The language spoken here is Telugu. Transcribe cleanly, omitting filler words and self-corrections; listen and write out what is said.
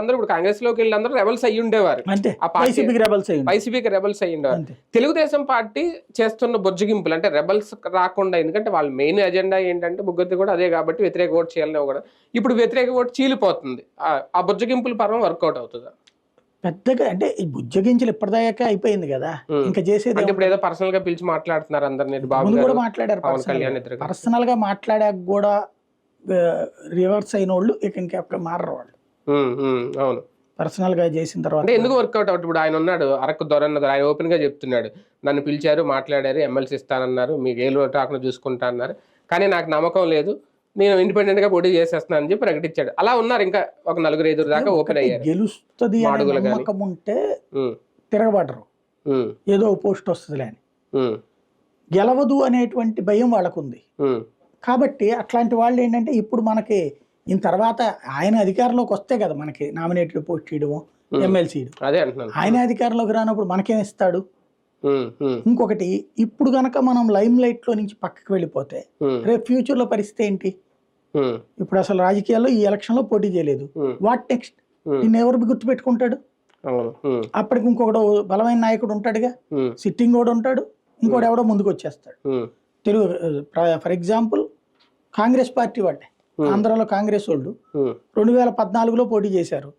అందరూ ఇప్పుడు కాంగ్రెస్ లోకి వెళ్ళి అందరూ రెబల్స్ అయ్యి ఉండేవారు. అంతే ఆ పార్టీ వైసీపీకి రెబల్స్ అయ్యింది. వైసీపీకి రెబల్స్ అయ్యి ఉండేవారు. అంతే తెలుగుదేశం పార్టీ చేస్తున్న బొజ్జగింపులు అంటే రెబల్స్ రాకుండా, ఎందుకంటే వాళ్ళ మెయిన్ ఎజెండా ఏంటంటే ముగ్గురిది కూడా అదే కాబట్టి వ్యతిరేక ఓటు చేయాలని కూడా. ఇప్పుడు వ్యతిరేక ఓటు చీలిపోతుంది. ఆ బొజ్జగింపుల పరం వర్కౌట్ అవుతుందా? పెద్దగా అంటే ఈ బుజ్జగించలు ఇప్పటిదాకా అయిపోయింది కదా, ఇంకా చేసేది అంటే ఇప్పుడు ఏదో పర్సనల్ గా పిలిచి మాట్లాడుతున్నారు అందరినీ. బాబు ముందు గారు, కూడా మాట్లాడారు. పవన్ కళ్యాణ్ ఇద్దరు పర్సనల్ గా మాట్లాడాక కూడా రివర్స్ అయిన వాళ్ళు ఇక ఇంకా మారరు వాళ్ళు. అవును, పర్సనల్ గా చేసిన తర్వాత అంటే ఎందుకు వర్కౌట్ అవుతుంది? ఇప్పుడు ఆయన ఉన్నాడు అరకు దొరన్నది, ఆయన ఓపెన్ గా చెప్తున్నాడు, నన్ను పిలిచారు, మాట్లాడారు, ఎమ్మెల్సీ ఇస్తానన్నారు, మీకు ఏ లోటు రాకుండా చూసుకుంటా అన్నారు, కానీ నాకు నమ్మకం లేదు, నేను ఇండిపెండెంట్ గా పోటీ చేసేస్తున్నాను అని చెప్పి ప్రకటించాడు. అలా ఉన్నారు ఇంకా ఒక 4-5 దాకా ఓపెన్ అయ్యారు. గెలుస్తుంది అనే నమ్మకం ఉంటే తిరగబడరు, ఏదో పోస్ట్ వస్తుంది అని. గెలవదు అనేటువంటి భయం వాళ్ళకు ఉంది కాబట్టి అట్లాంటి వాళ్ళు ఏంటంటే ఇప్పుడు మనకి ఈయన తర్వాత ఆయన అధికారంలోకి వస్తే కదా మనకి నామినేటెడ్ పోస్ట్ చేయడము, ఎమ్మెల్సీ. ఆయన అధికారంలోకి రానప్పుడు మనకేం ఇస్తాడు? ఇంకొకటి, ఇప్పుడు గనక మనం లైమ్ లైట్ లో నుంచి పక్కకి వెళ్ళిపోతే రేపు ఫ్యూచర్ లో పరిస్థితి ఏంటి? ఇప్పుడు అసలు రాజకీయాల్లో ఈ ఎలక్షన్ లో పోటీ చేయలేదు, వాట్ నెక్స్ట్? నిన్ను ఎవరు గుర్తుపెట్టుకుంటాడు? అప్పటికి ఇంకొకడు బలమైన నాయకుడు ఉంటాడుగా, సిట్టింగ్ కూడా ఉంటాడు, ఇంకోటి ఎవడో ముందుకు వచ్చేస్తాడు. Telugu for example Congress party వాళ్ళే, ఆంధ్రాలో కాంగ్రెస్ వాళ్ళు 2014లో పోటీ చేశారు,